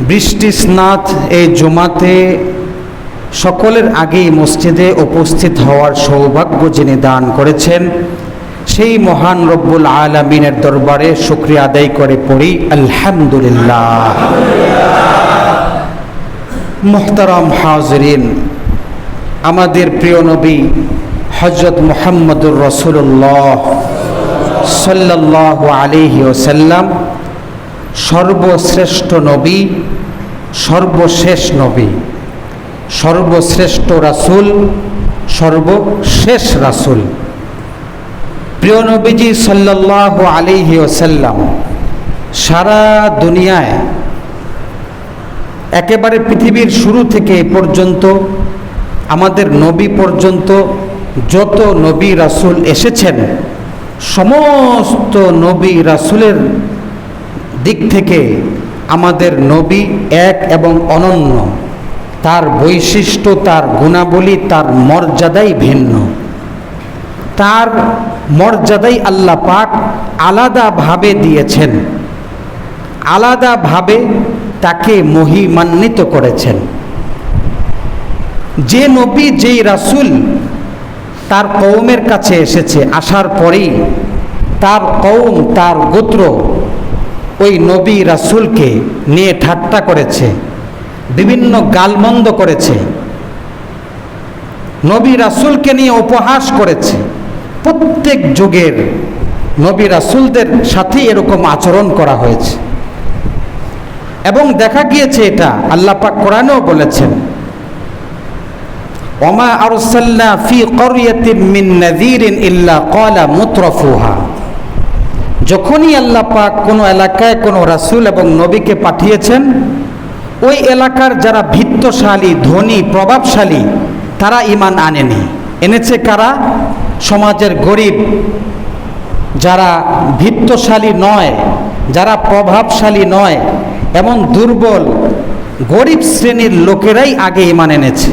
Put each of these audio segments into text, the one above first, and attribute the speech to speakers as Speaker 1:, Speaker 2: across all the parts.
Speaker 1: বৃষ্টি স্নাত এই জুমাতে সকলের আগেই মসজিদে উপস্থিত হওয়ার সৌভাগ্য যিনি দান করেছেন সেই মহান রব্বুল আলামিনের দরবারে শুকরিয়া আদায় করে পড়ি আলহামদুলিল্লাহ। মুহতারাম হাজিরিন, আমাদের প্রিয় নবী হযরত মুহাম্মদুর রাসূলুল্লাহ সাল্লাল্লাহু আলাইহি ওয়াসাল্লাম সর্বশ্রেষ্ঠ নবী, সর্বশেষ নবী, সর্বশ্রেষ্ঠ রাসূল, সর্বশেষ রাসূল। প্রিয় নবীজি সাল্লাল্লাহু আলাইহি ওয়াসাল্লাম সারা দুনিয়ায় একেবারে পৃথিবীর শুরু থেকে এ পর্যন্ত আমাদের নবী পর্যন্ত যত নবী রাসূল এসেছেন সমস্ত নবী রাসূলের দিক থেকে আমাদের নবী এক এবং অনন্য। তার বৈশিষ্ট্য, তার গুণাবলী, তার মর্যাদাই ভিন্ন। তার মর্যাদাই আল্লাহ পাক আলাদাভাবে দিয়েছেন, আলাদাভাবে তাকে মহিমান্বিত করেছেন। যে নবী, যেই রাসূল তার কওমের কাছে এসেছে, আসার পরেই তার কওম, তার গোত্র ওই নবী রাসূলকে নিয়ে ঠাট্টা করেছে, বিভিন্ন গালমন্দ করেছে, নবী রাসূলকে নিয়ে উপহাস করেছে। প্রত্যেক যুগের নবী রাসূলদের সাথে এরকম আচরণ করা হয়েছে এবং দেখা গিয়েছে এটা আল্লাহ পাক কোরআনেও বলেছেন, ওমা আরসালনা ফি ক্বরয়াতিন মিন নাযীরিন ইল্লা ক্বালা মুতরাফুহা। যখনই আল্লাহ পাক কোনো এলাকায় কোনো রাসূল এবং নবীকে পাঠিয়েছেন, ওই এলাকার যারা ভিত্তশালী, ধনী, প্রভাবশালী তারা ঈমান আনেনি। এনেছে কারা? সমাজের গরিব, যারা ভিত্তশালী নয়, যারা প্রভাবশালী নয়, এমন দুর্বল গরিব শ্রেণীর লোকেরাই আগে ঈমান এনেছে।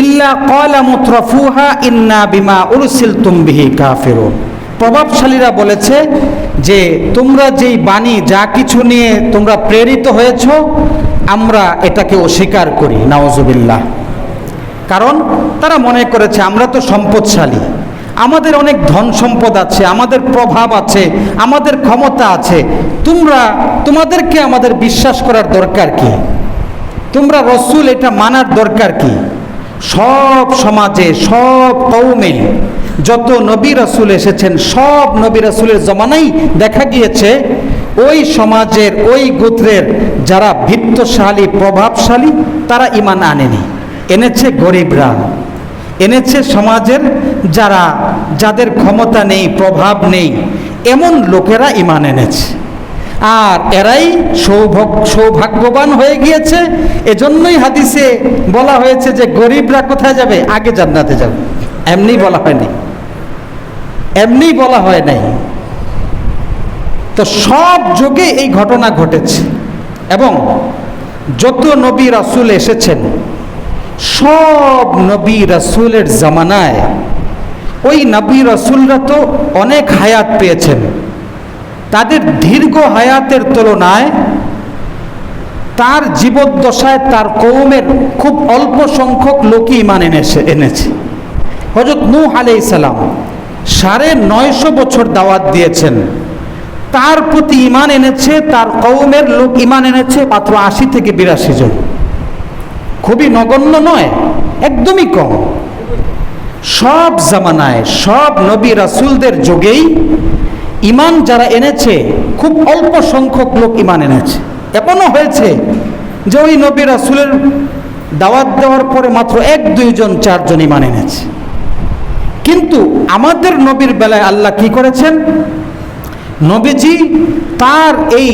Speaker 1: ইল্লা ক্বালা মুতরাফুহা ইন্না বিমা উরসিলতুম বিহি কাফিরুন। প্রভাবশালীরা বলেছে যে তোমরা যেই বাণী, যা কিছু নিয়ে তোমরা প্রেরিত হয়েছ, আমরা এটাকে অস্বীকার করি, নাউজুবিল্লাহ। কারণ তারা মনে করেছে আমরা তো সম্পদশালী, আমাদের অনেক ধন সম্পদ আছে, আমাদের প্রভাব আছে, আমাদের ক্ষমতা আছে, তোমাদেরকে আমাদের বিশ্বাস করার দরকার কি? তোমরা রসুল এটা মানার দরকার কি? সব সমাজে, সব কওমে যত নবী রাসূল এসেছেন, সব নবী রাসূলের জমানায় দেখা গিয়েছে ওই সমাজের, ওই গোত্রের যারা ভিত্তশালী, প্রভাবশালী তারা ঈমান আনেনি। এনেছে গরিবরা, এনেছে সমাজের যাদের ক্ষমতা নেই, প্রভাব নেই, এমন লোকেরা ঈমান এনেছে। আর এরাই সৌভাগ্যবান হয়ে গিয়েছে। এজন্যই হাদিসে বলা হয়েছে যে গরিবরা কোথায় যাবে? আগে জান্নাতে যাবে। এমনি বলা হয়নি, এমনি বলা হয় নাই। তো সব যুগে এই ঘটনা ঘটেছে এবং যত নবী রাসূল এসেছেন সব নবী রাসূলের জামানায় ওই নবী রাসূলরা তো অনেক হায়াত পেয়েছেন। তাদের দীর্ঘ হায়াতের তুলনায় তার জীবদ্দশায় তার কওমের খুব অল্প সংখ্যক লোকই ঈমান এনেছে। হযরত নূহ আলাইহিস সালাম 950 বছর দাওয়াত দিয়েছেন, তার প্রতি ঈমান এনেছে, তার কওমের লোক ঈমান এনেছে মাত্র 80 থেকে 82 জন। খুবই নগণ্য নয়, একদমই কম। সব জামানায়, সব নবী রাসূলদের যুগেই ঈমান যারা এনেছে খুব অল্প সংখ্যক লোক ঈমান এনেছে। এমনও হয়েছে যে ওই নবী রাসূলের দাওয়াত দেওয়ার পরে মাত্র 1-2 জন, 4 জন ঈমান এনেছে। কিন্তু আমাদের নবীর বেলায় আল্লাহ কি করেছেন? নবীজি তার এই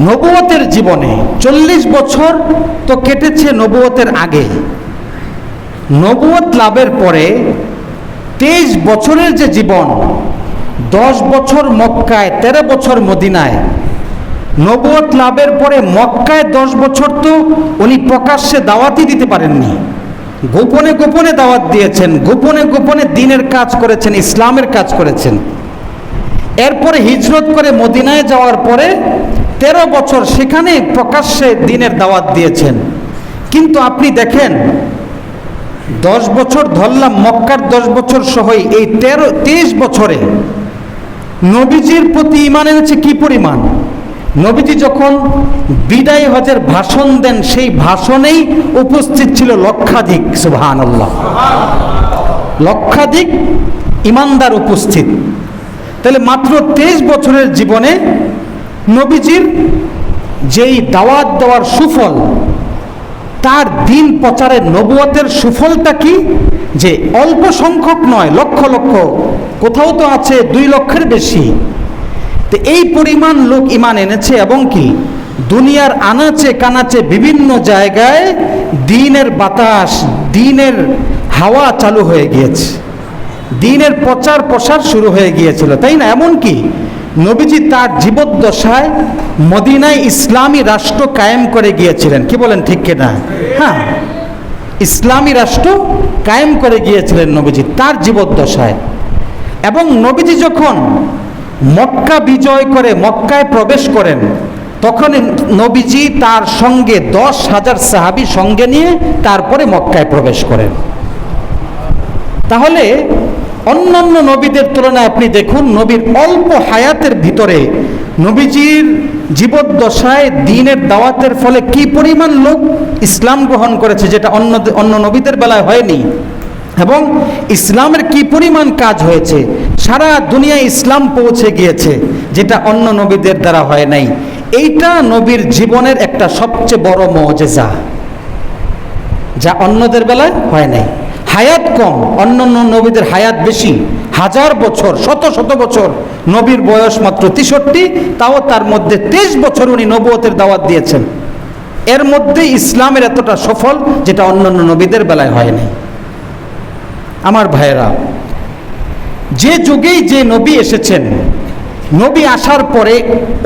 Speaker 1: নবুয়তের জীবনে 40 বছর তো কেটেছে নবুয়তের আগে, নবুয়ত লাভের পরে 23 বছরের যে জীবন, 10 বছর মক্কায়, 13 বছর মদিনায়। নবুয়ত লাভের পরে মক্কায় 10 বছর তো উনি প্রকাশ্যে দাওয়াতই দিতে পারেননি, গোপনে গোপনে দাওয়াত দিয়েছেন, গোপনে গোপনে দ্বীনের কাজ করেছেন, ইসলামের কাজ করেছেন। এরপরে হিজরত করে মদিনায় যাওয়ার পরে 13 বছর সেখানে প্রকাশ্যে দ্বীনের দাওয়াত দিয়েছেন। কিন্তু আপনি দেখেন 10 বছর ধরলাম, মক্কার 10 বছর সহই এই 23 বছরে নবীজির প্রতি ঈমান এনেছে কি পরিমাণ। নবীজি যখন বিদায় হজের ভাষণ দেন, সেই ভাষণেই উপস্থিত ছিল লক্ষাধিক, সুবহানাল্লাহ, লক্ষাধিক ঈমানদার উপস্থিত। তাহলে মাত্র 23 বছরের জীবনে নবীজির যেই দাওয়াত দেওয়ার সুফল, তার দিন প্রচারের নবুয়তের সুফলটা কি, যে অল্প সংখ্যক নয়, লক্ষ লক্ষ, কোথাও তো আছে 2 লক্ষের বেশি। তো এই পরিমাণ লোক ঈমান এনেছে এবং কি দুনিয়ার আনাচে কানাচে বিভিন্ন জায়গায় দ্বীনের বাতাস, দ্বীনের হাওয়া চালু হয়ে গিয়েছে, দ্বীনের প্রচার প্রসার শুরু হয়ে গিয়েছিল, তাই না? এমনকি নবীজি তার জীবদ্দশায় মদিনায় ইসলামী রাষ্ট্র কায়েম করে গিয়েছিলেন, কি বলেন, ঠিক কিনা? হ্যাঁ, ইসলামী রাষ্ট্র কায়েম করে গিয়েছিলেন নবীজি তার জীবদ্দশায়। এবং নবীজি যখন মক্কা বিজয় করে মক্কায় প্রবেশ করেন, তখন নবীজি তার সঙ্গে 10,000 সাহাবী সঙ্গে নিয়ে তারপরে মক্কায় প্রবেশ করেন। তাহলে অন্যান্য নবীদের তুলনায় আপনি দেখুন, নবীর অল্প হায়াতের ভিতরে নবীজির জীবদ্দশায় দ্বীনের দাওয়াতের ফলে কি পরিমাণ লোক ইসলাম গ্রহণ করেছে, যেটা অন্য নবীদের বেলায় হয়নি। এবং ইসলামের কি পরিমাণ কাজ হয়েছে, সারা দুনিয়ায় ইসলাম পৌঁছে গিয়েছে, যেটা অন্য নবীদের দ্বারা হয় নাই। এইটা নবীর জীবনের একটা সবচেয়ে বড় মুজিজা, যা অন্যদের বেলায় হয় নাই। হায়াত কম, অন্যান্য নবীদের হায়াত বেশি, 1000 বছর, শত শত বছর। নবীর বয়স মাত্র 63, তাও তার মধ্যে 23 বছর উনি নবুয়তের দাওয়াত দিয়েছেন। এর মধ্যে ইসলামের এতটা সফল, যেটা অন্যান্য নবীদের বেলায় হয়নি। আমার ভাইয়েরা, যে যুগেই যে নবী এসেছেন, নবী আসার পরে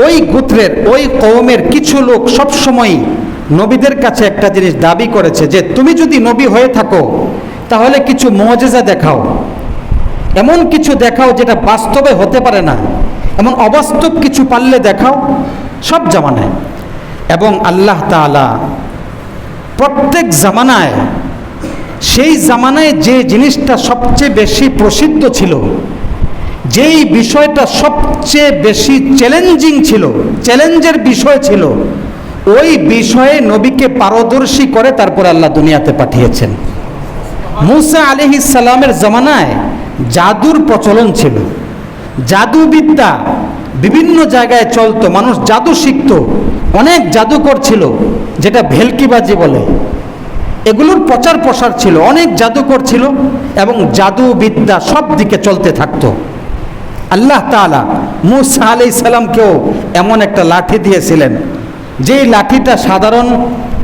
Speaker 1: ওই গোত্রের, ওই কওমের কিছু লোক সবসময় নবীদের কাছে একটা জিনিস দাবি করেছে, যে তুমি যদি নবী হয়ে থাকো তাহলে কিছু মুজিজা দেখাও, এমন কিছু দেখাও যেটা বাস্তবে হতে পারে না, এমন অবাস্তব কিছু পারলে দেখাও, সব জামানায়। এবং আল্লাহ তাআলা প্রত্যেক জামানায়, সেই জামানায় যে জিনিসটা সবচেয়ে বেশি প্রসিদ্ধ ছিল, যেই বিষয়টা সবচেয়ে বেশি চ্যালেঞ্জিং ছিল, চ্যালেঞ্জের বিষয় ছিল, ওই বিষয়ে নবীকে পারদর্শী করে তারপর আল্লাহ দুনিয়াতে পাঠিয়েছেন। মূসা আলাইহিস সালামের জামানায় জাদুর প্রচলন ছিল, জাদুবিদ্যা বিভিন্ন জায়গায় চলতো, মানুষ জাদু শিখত, অনেক জাদুকর ছিল, যেটা ভেলকিবাজি বলে, এগুলোর প্রচার প্রসার ছিল, অনেক জাদুকর ছিল এবং জাদুবিদ্যা সব দিকে চলতে থাকতো। আল্লাহ তাআলা মূসা আলাইহিস সালামকেও এমন একটা লাঠি দিয়েছিলেন, যেই লাঠিটা সাধারণ,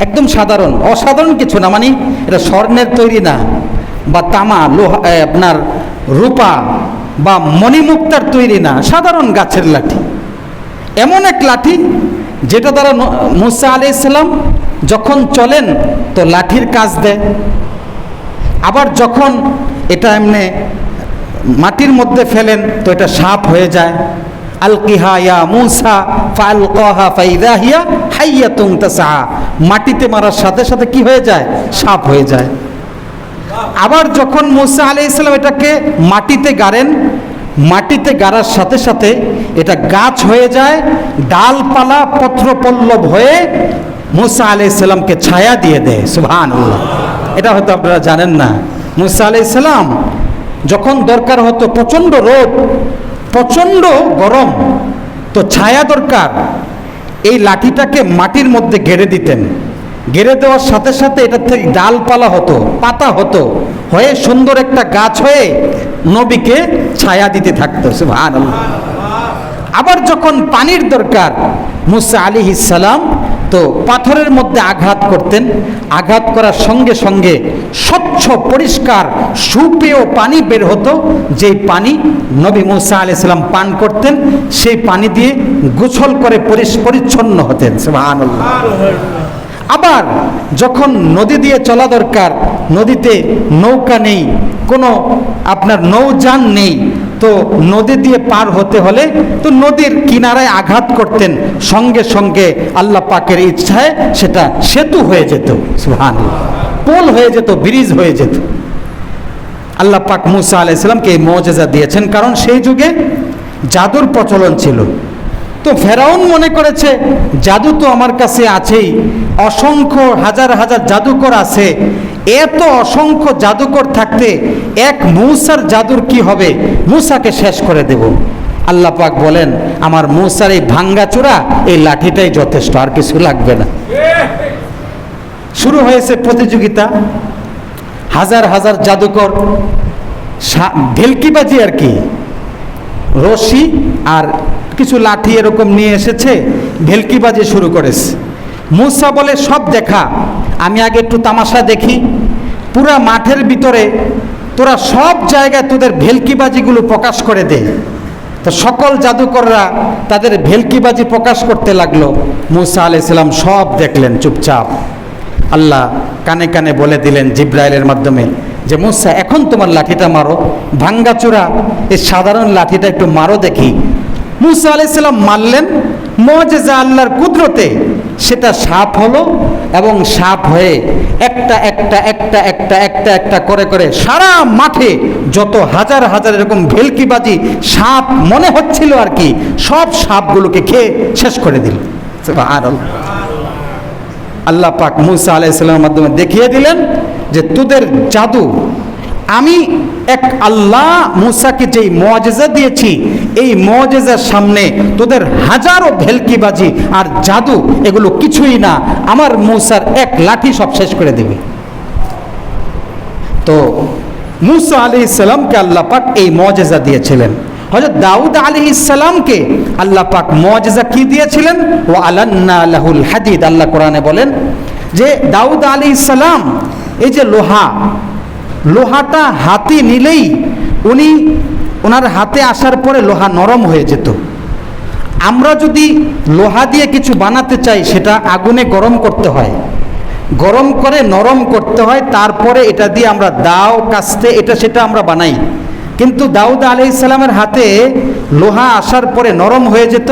Speaker 1: একদম সাধারণ, অসাধারণ কিছু না, মানে এটা স্বর্ণের তৈরি না, বা তামা, লোহা, আপনার রূপা বা মণিমুক্তার তৈরি না, সাধারণ গাছের লাঠি। এমন এক লাঠি যেটা দ্বারা মূসা আলাইহিস সালাম যখন চলেন তো লাঠির কাজ দেয়, আবার যখন এটা এমনি মাটির মধ্যে ফেলেন তো এটা সাপ হয়ে যায়। আলকিহা ইয়া মূসা ফালকাহা ফাইযা হিয়া হাইয়াতুন তাসআ, মাটিতে মারার সাথে সাথে কি হয়ে যায়, সাপ হয়ে যায়। আবার যখন মূসা আলাইহিস সালাম এটাকে মাটিতে গাড়েন, মাটিতে গাড়ার সাথে সাথে এটা গাছ হয়ে যায়, ডালপালা পত্রপল্লব হয়ে মূসা আলাইহিস সালামকে ছায়া দিয়ে দেয়। সুবহানাল্লাহ, এটা হয়তো আপনারা জানেন না। মূসা আলাইহিস সালাম যখন দরকার হতো, প্রচণ্ড রোদ, প্রচণ্ড গরম, তো ছায়া দরকার, এই লাঠিটাকে মাটির মধ্যে গেড়ে দিতেন, গেড়ে দেওয়ার সাথে সাথে এটা থেকে ডালপালা হতো, পাতা হতো, হয়ে সুন্দর একটা গাছ হয়ে নবীকে ছায়া দিতে থাকতো। সুবহানাল্লাহ। আবার যখন পানির দরকার, মূসা আলাইহিস সালাম তো পাথরের মধ্যে আঘাত করতেন, আঘাত করার সঙ্গে সঙ্গে স্বচ্ছ পরিষ্কার সুপেয় পানি বের হতো, যেই পানি নবী মূসা আলাইহিস সালাম পান করতেন, সেই পানি দিয়ে গোসল করে পরিচ্ছন্ন হতেন। সুবহানাল্লাহ। আবার যখন নদী দিয়ে চলা দরকার, নদীতে নৌকা নেই, কোনো আপনার নৌযান নেই, তো নদী দিয়ে পার হতে হলে তো নদীর কিনারায় আঘাত করতেন, সঙ্গে সঙ্গে আল্লাহ পাকের ইচ্ছায় সেটা সেতু হয়ে যেত, সুবহানাল্লাহ, পোল হয়ে যেত, ব্রিজ হয়ে যেত। আল্লাহ পাক মুসা আলাইহিস সালামকে এই মুআজিজা দিয়েছেন, কারণ সেই যুগে জাদুর প্রচলন ছিল। তো ফেরাউন মনে করেছে জাদু তো আমার কাছে আছেই, অসংখ্য হাজার হাজার জাদুকর আছে, এত অসংখ্য জাদুকর থাকতে এক মূসার জাদুর কি হবে, মূসাকে শেষ করে দেব। আল্লাহ পাক বলেন আমার মূসার এই ভাঙ্গাচোরা এই লাঠিটাই যথেষ্ট, আর কিছু লাগবে না। শুরু হয়েছে প্রতিযোগিতা, হাজার হাজার জাদুকর ভেলকিবাজি আর কি, রশি আর কিছু লাঠি এরকম নিয়ে এসেছে, ভেলকিবাজি শুরু করেছে। মূসা বলে সব দেখা, আমি আগে একটু তামাশা দেখি, পুরা মাঠের ভিতরে তোরা সব জায়গায় তোদের ভেলকিবাজিগুলো প্রকাশ করে দে। তো সকল জাদুকররা তাদের ভেলকিবাজি প্রকাশ করতে লাগলো। মূসা আলাইহিস সালাম সব দেখলেন চুপচাপ। আল্লাহ কানে কানে বলে দিলেন জিব্রাইলের মাধ্যমে যে মূসা এখন তোমার লাঠিটা মারো, ভাঙ্গাচোরা এই সাধারণ লাঠিটা একটু মারো দেখি। মূসা আলাইহিস সালাম মারলেন, মুআজিজা আল্লাহর কুদরতে সেটা সাপ হলো, এবং সাপ হয়ে একটা একটা একটা একটা একটা একটা করে করে সারা মাঠে যত হাজার হাজার এরকম ভেলকিবাজি সাপ মনে হচ্ছিল আর কি, সব সাপগুলোকে খেয়ে শেষ করে দিল। সুবহানাল্লাহ। আল্লাহ পাক মূসা আলাইহিস সালামের মাধ্যমে দেখিয়ে দিলেন যে তোদের জাদু, আমি এক আল্লাহ মূসাকে যেই মুআজিজা দিয়েছি এই মুআজিজার সামনে তোদের হাজারো ভেলকিবাজি আর জাদু এগুলো কিছুই না, আমার মূসার এক লাঠি সব শেষ করে দেবে। তো মূসা আলাইহিস সালামকে আল্লাহ পাক এই মুআজিজা দিয়েছিলেন। হযরত দাউদ আলাইহিস সালামকে আল্লাহ পাক মুআজিজা কি দিয়েছিলেন? ওয়া আলান্না লাহুল হাদিদ। আল্লাহ কোরআনে বলেন যে দাউদ আলাইহিস সালাম এই যে লোহাটা হাতে নিলেই ওনার হাতে আসার পরে লোহা নরম হয়ে যেত। আমরা যদি লোহা দিয়ে কিছু বানাতে চাই সেটা আগুনে গরম করতে হয়, গরম করে নরম করতে হয়, তারপরে এটা দিয়ে আমরা দাও কাস্তে এটা সেটা আমরা বানাই। কিন্তু দাউদ আলাইহিস সালামের হাতে লোহা আসার পরে নরম হয়ে যেত,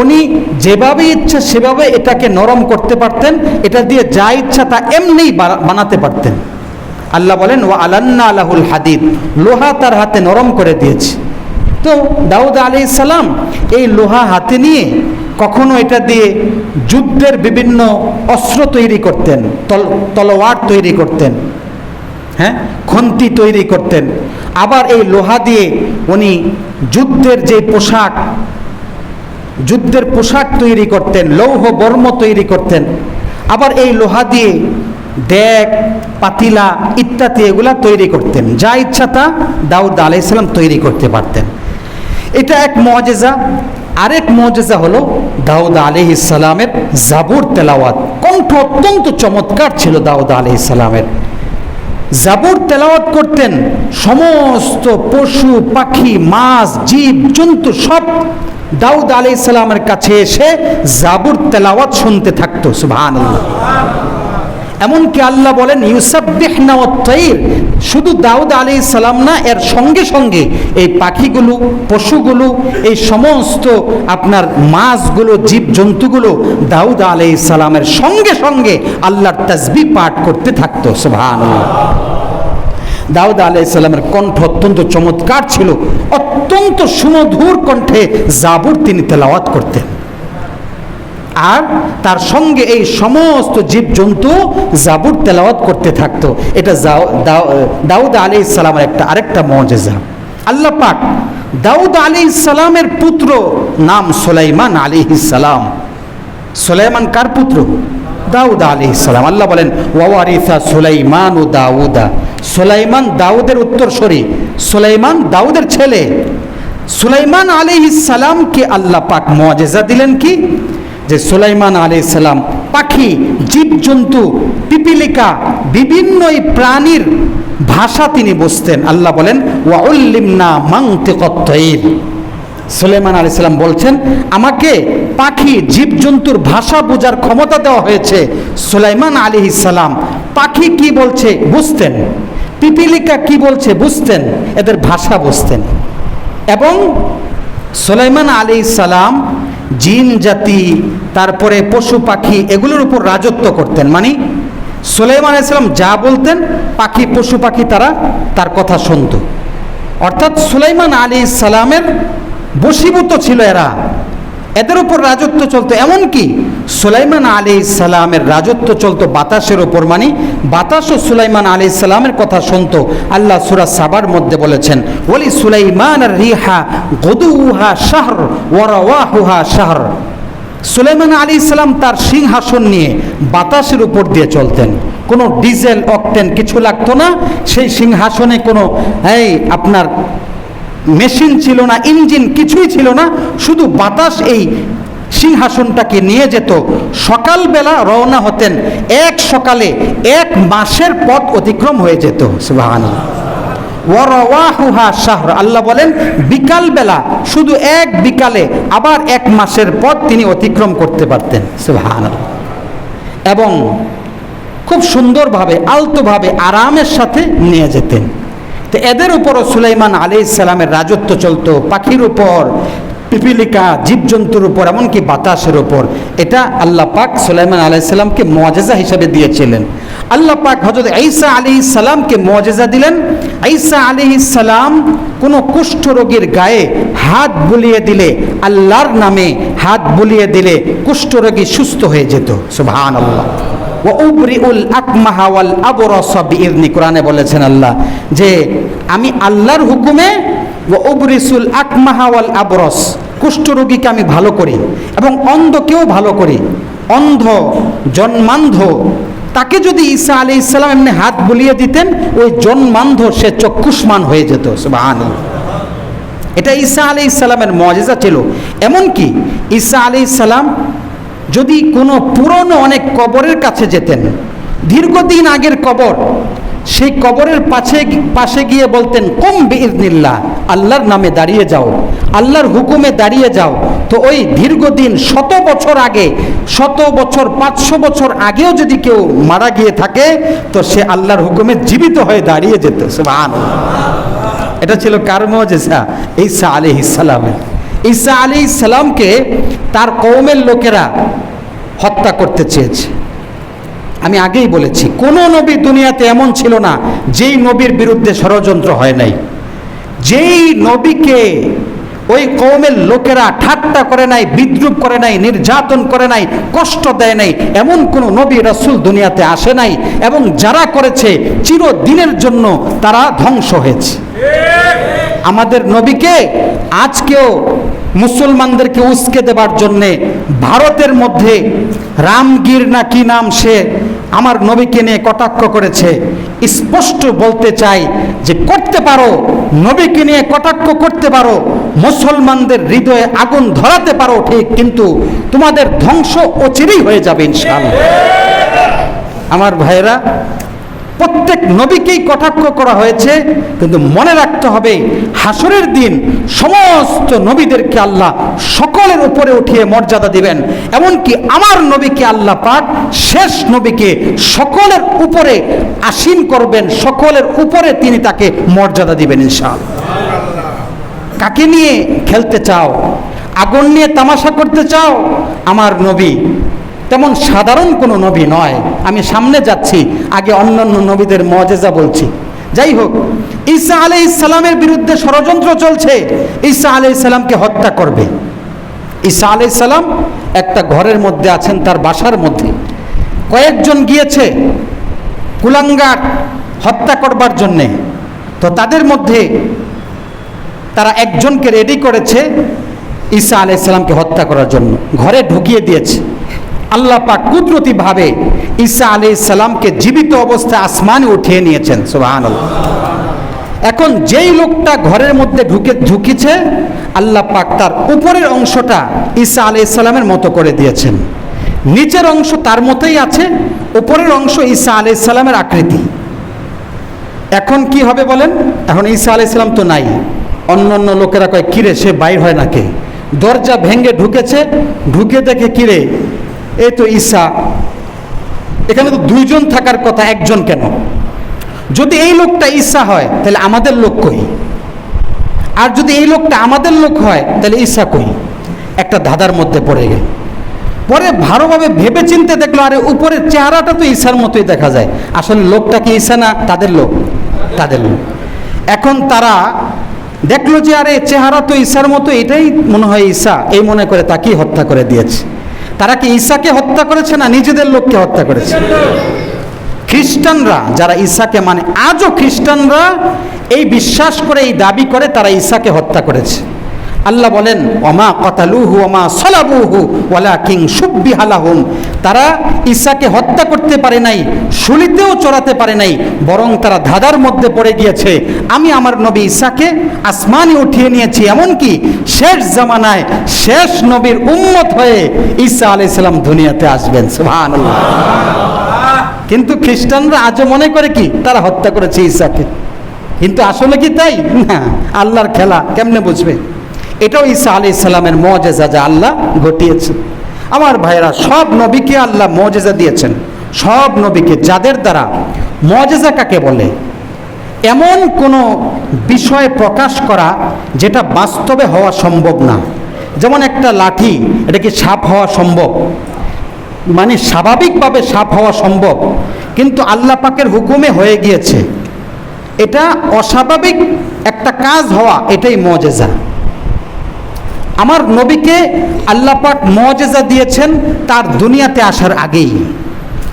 Speaker 1: উনি যেভাবে ইচ্ছা সেভাবে এটাকে নরম করতে পারতেন, এটা দিয়ে যা ইচ্ছা তা এমনিই বানাতে পারতেন। আল্লাহ বলেন ওয়া আলান্না লাহুল হাদিদ, লোহা তার হাতে নরম করে দিয়েছে। তো দাউদ আলাইহিস সালাম এই লোহা হাতে নিয়ে কখনো এটা দিয়ে যুদ্ধের বিভিন্ন অস্ত্র তৈরি করতেন, তলোয়ার তৈরি করতেন, হ্যাঁ, খন্তি তৈরি করতেন। আবার এই লোহা দিয়ে উনি যুদ্ধের পোশাক তৈরি করতেন, লৌহ বর্ম তৈরি করতেন। আবার এই লোহা দিয়ে ডেক, পাতিলা ইত্যাদি এগুলা তৈরি করতেন, যা ইচ্ছা তা দাউদ আলাইহিস সালাম তৈরি করতে পারতেন। এটা এক মুআজিজা। আরেক মুআজিজা হলো দাউদ আলাইহিস সালামের জাবুর তেলাওয়াত। কণ্ঠ অত্যন্ত চমৎকার ছিল দাউদ আলাইহিস সালামের। জাবুর তেলাওয়াত করতেন, সমস্ত পশু পাখি মাছ জীব জন্তু সব দাউদ আলাইহিস সালামের কাছে এসে জাবুর তেলাওয়াত শুনতে থাকতো। সুবহানাল্লাহ। এমনকি আল্লাহ বলেন ইউসাব্বিহনা ওয়াত-তাইর, শুধু দাউদ আলাইহিস সালাম না, এর সঙ্গে সঙ্গে এই পাখিগুলো, পশুগুলো, এই সমস্ত আপনার মাছগুলো, জীব জন্তুগুলো দাউদ আলাইহিস সালামের সঙ্গে সঙ্গে আল্লাহর তাসবিহ পাঠ করতে থাকতো। সুবহানাল্লাহ। দাউদ আলাইহিস সালামের কণ্ঠ অত্যন্ত চমৎকার ছিল, অত্যন্ত সুমধুর কণ্ঠে জাবুর তিনি তেলাওয়াত করতেন। আর তার সঙ্গে এই সমস্ত জীবজন্তু জাবুর তেলাওয়াত করতে থাকতো। এটা দাউদ আলাইহিস সালামের আরেকটা মুআজিজা। আল্লাহ পাক দাউদ আলাইহিস সালামের পুত্র নাম সুলাইমান আলাইহিস সালাম। সুলাইমান কার পুত্র? দাউদ আলাইহিস সালাম। আল্লাহ বলেন ওয়ারিসা সুলাইমান ও দাউদা, সুলাইমান দাউদের উত্তরসূরি, সুলাইমান দাউদের ছেলে। সুলাইমান আলাইহিস সালামকে আল্লাহ পাক মুআজিজা দিলেন কি, যে সুলাইমান আলাইহিস সালাম পাখি, জীবজন্তু, পিপিলিকা, বিভিন্ন এই প্রাণীর ভাষা তিনি বুঝতেন। আল্লাহ বলেন ওয়া উল্লিমনা মানতিকাত তাইর। সুলাইমান আলাইহিস সালাম বলছেন আমাকে পাখি জীবজন্তুর ভাষা বোঝার ক্ষমতা দেওয়া হয়েছে। সুলাইমান আলাইহিস সালাম পাখি কি বলছে বুঝতেন, পিপিলিকা কি বলছে বুঝতেন, এদের ভাষা বুঝতেন। এবং সুলাইমান আলাইহিস সালাম জিন জাতি, তারপরে পশু পাখি এগুলোর উপর রাজত্ব করতেন। মানে সুলাইমান আলাইহিস সালাম যা বলতেন পাখি পশু পাখি তারা তার কথা শুনত। অর্থাৎ সুলাইমান আলাইহিস সালামের বশীভূত ছিল এরা, এদের উপর রাজত্ব চলতো। এমনকি সুলাইমান আলাইহিস সালামের রাজত্ব চলতো বাতাসের উপর, মানে বাতাসও সুলাইমান আলাইহিস সালামের কথা শুনতো। আল্লাহ সূরা সাবার মধ্যে বলেছেন, ওয়ালি সুলাইমানার রিহা গুদুহা শাহর ওয়া রাওয়াহুহা শাহর। সুলাইমান আলাইহিস সালাম তার সিংহাসন নিয়ে বাতাসের উপর দিয়ে চলতেন, কোনো ডিজেল অকটেন কিছু লাগতো না। সেই সিংহাসনে কোনো আপনার মেশিন ছিল না, ইঞ্জিন কিছুই ছিল না, শুধু বাতাস এই সিংহাসনটাকে নিয়ে যেত। সকালবেলা রওনা হতেন, এক সকালে 1 মাসের পথ অতিক্রম হয়ে যেত। সুবহানাল্লাহ। ওয়া রাওয়াহুহা শাহর, আল্লাহ বলেন বিকালবেলা, শুধু এক বিকালে আবার 1 মাসের পথ তিনি অতিক্রম করতে পারতেন। সুবহানাল্লাহ। এবং খুব সুন্দরভাবে আলতোভাবে আরামের সাথে নিয়ে যেতেন। তো এদের উপরও সুলাইমান আলাইহিস সালামের রাজত্ব চলতো, পাখির উপর, পিপিলিকা, জীবজন্তুর উপর, এমনকি বাতাসের উপর। এটা আল্লাহ পাক সুলাইমান আলাইহিস সালামকে মুআজিজা হিসেবে দিয়েছিলেন। আল্লাহ পাক হযরত ঈসা আলাইহিস সালামকে মুআজিজা দিলেন। ঈসা আলাইহিস সালাম কোনো কুষ্ঠরোগীর গায়ে হাত বুলিয়ে দিলে, আল্লাহর নামে হাত বুলিয়ে দিলে কুষ্ঠরোগী সুস্থ হয়ে যেত। সুবহানাল্লাহ। ওয়া উবরিউল আকমাহা ওয়াল আবরাস বিইذনি, কোরআনে বলেছেন আল্লাহ যে আমি আল্লাহর হুকুমে ওয়া উবরিসুল আকমাহা ওয়াল আবরাস, কুষ্ঠরোগীকে আমি ভালো করি এবং অন্ধকেও ভালো করি। অন্ধ, জন্মান্ধ, তাকে যদি ঈসা আলাইহিস সালাম এমনি হাত বুলিয়ে দিতেন, ওই জন্মান্ধ সে চক্ষুষ্মান হয়ে যেত। সুবহানাল্লাহ। এটা ঈসা আলাইহিস সালামের মুআজিজা ছিল। এমনকি ঈসা আলাইহিস সালাম যদি কোনো পুরনো অনেক কবরের কাছে যেতেন, দীর্ঘদিন আগের কবর, সেই কবরের পাশে গিয়ে বলতেন কুম বিইذনিল্লাহ, আল্লাহর নামে দাঁড়িয়ে যাও, আল্লাহর হুকুমে দাঁড়িয়ে যাও। তো ওই দীর্ঘদিন 100 বছর আগে, 100 বছর 500 বছর আগেও যদি কেউ মারা গিয়ে থাকে, তো সে আল্লাহর হুকুমে জীবিত হয়ে দাঁড়িয়ে যেত। সুবহানাল্লাহ। এটা ছিল কার মুআজিজা? ঈসা আলাইহিস সালামের। ঈসা আলাইহিস সালামকে তার কওমের লোকেরা হত্যা করতে চেয়েছে। আমি আগেই বলেছি, কোন নবী দুনিয়াতে এমন ছিল না যেই নবীর বিরুদ্ধে ষড়যন্ত্র হয় নাই, যেই নবীকে ওই কওমের লোকেরা ঠাট্টা করে নাই, বিদ্রূপ করে নাই, নির্যাতন করে নাই, কষ্ট দেয় নাই, এমন কোন নবী রাসূল দুনিয়াতে আসে নাই। এবং যারা করেছে চিরদিনের জন্য তারা ধ্বংস হয়েছে। আমাদের নবীকে আজকেও মুসলমানদেরকে উস্কে দেবার জন্যে ভারতের মধ্যে রামগীর না কি নাম, সে আমার নবীকে নিয়ে কটাক্ষ করেছে। স্পষ্ট বলতে চাই যে করতে পারো, নবীকে নিয়ে কটাক্ষ করতে পারো, মুসলমানদের হৃদয়ে আগুন ধরাতে পারো ঠিক, কিন্তু তোমাদের ধ্বংস অচিরেই হয়ে যাবে ইনশাআল্লাহ। আমার ভাইরা, প্রত্যেক নবীকেই কটাক্ষ করা হয়েছে, কিন্তু মনে রাখতে হবে হাসরের দিন সমস্ত নবীদেরকে আল্লাহ সকলের উপরে উঠিয়ে মর্যাদা দিবেন। এমনকি আমার নবীকে আল্লাহ পাক, শেষ নবীকে সকলের উপরে আসীন করবেন, সকলের উপরে তিনি তাকে মর্যাদা দিবেন ইনশাআল্লাহ। কাকে নিয়ে খেলতে চাও? আগুন নিয়ে তামাশা করতে চাও? আমার নবী তেমন সাধারণ কোনো নবী নয়। আমি সামনে যাচ্ছি, আগে অন্যান্য নবীদের মুআজিজা বলছি। যাই হোক, ঈসা আলাইহিস সালামের বিরুদ্ধে ষড়যন্ত্র চলছে, ঈসা আলাইহিস সালামকে হত্যা করবে। ঈসা আলাইহিস সালাম একটা ঘরের মধ্যে আছেন, তার বাসার মধ্যে কয়েকজন গিয়েছে কুলাঙ্গার হত্যা করবার জন্যে। তো তাদের মধ্যে তারা একজনকে রেডি করেছে ঈসা আলাইহিস সালামকে হত্যা করার জন্য, ঘরে ঢুকিয়ে দিয়েছে। আল্লাহ পাক কুদরতিভাবে ঈসা আলাইহিস সালামকে জীবিত অবস্থায় আসমানে উঠিয়ে নিয়েছেন। সুবহানাল্লাহ। এখন যেই লোকটা ঘরের মধ্যে ঢুকেছে, আল্লাহ পাক তার উপরের অংশটা ঈসা আলাইহিস সালামের মতো করে দিয়েছেন। নিচের অংশ তার মতোই আছে, উপরের অংশ ঈসা আলাইহিস সালামের আকৃতি। এখন কি হবে বলেন? এখন ঈসা আলাইহিস সালাম তো নাই। অন্য লোকেরা কয়, কিরে সে বাইর হয় নাকি? দরজা ভেঙে ঢুকেছে, ঢুকে দেখে কিরে এই তো ঈসা, এখানে তো 2 জন থাকার কথা, 1 জন কেন? যদি এই লোকটা ঈসা হয় তাহলে আমাদের লোক কই? আর যদি এই লোকটা আমাদের লোক হয় তাহলে ঈসা কই, একটা ধাঁধার মধ্যে পড়ে গেল। পরে ভালোভাবে ভেবে চিনতে দেখলো আরে উপরের চেহারাটা তো ঈসার মতোই দেখা যায়, আসলে লোকটা কি ঈসা না তাদের লোক? তাদের লোক। এখন তারা দেখলো যে আরে চেহারা তো ঈসার মতো, এটাই মনে হয় ঈসা, এই মনে করে তাকেই হত্যা করে দিয়েছে। তারা কি ঈসাকে হত্যা করেছে না নিজেদের লোককে হত্যা করেছে? খ্রিস্টানরা যারা ঈসাকে মানে, আজও খ্রিস্টানরা এই বিশ্বাস করে, এই দাবি করে তারা ঈসাকে হত্যা করেছে। আল্লাহ বলেন ওমা কাতালুহু ওমা সালাবুহু ওয়ালাকিন শুব্বিহা লাহুম, তারা ঈসাকে হত্যা করতে পারে নাই, শুলিতেও চড়াতে পারে নাই, বরং তারা ধাঁধার মধ্যে পড়ে গিয়েছে। আমি আমার নবী ঈসাকে আসমানে উঠিয়ে নিয়েছি, এমনকি শেষ জামানায় শেষ নবীর উম্মত হয়ে ঈসা আলাইহিস সালাম দুনিয়াতে আসবেন। সুবহানাল্লাহ। কিন্তু খ্রিস্টানরা আজও মনে করে কি তারা হত্যা করেছে ঈসাকে, কিন্তু আসলে কি তাই না? আল্লাহর খেলা কেমনে বুঝবে? এটাও ঈসা আলাইহিস সালামের মুজিজা যা আল্লাহ ঘটিয়েছেন। আমার ভাইরা, সব নবীকে আল্লাহ মুজিজা দিয়েছেন, সব নবীকে। যাদের দ্বারা মুজিজা কাকে বলে? এমন কোনো বিষয় প্রকাশ করা যেটা বাস্তবে হওয়া সম্ভব না। যেমন একটা লাঠি, এটা কি সাপ হওয়া সম্ভব? মানে স্বাভাবিকভাবে সাপ হওয়া সম্ভব, কিন্তু আল্লাহ পাকের হুকুমে হয়ে গিয়েছে। এটা অস্বাভাবিক একটা কাজ হওয়া, এটাই মুজিজা। আমার নবীকে আল্লাহ পাক মুজিজা দিয়েছেন তার দুনিয়াতে আসার আগেই।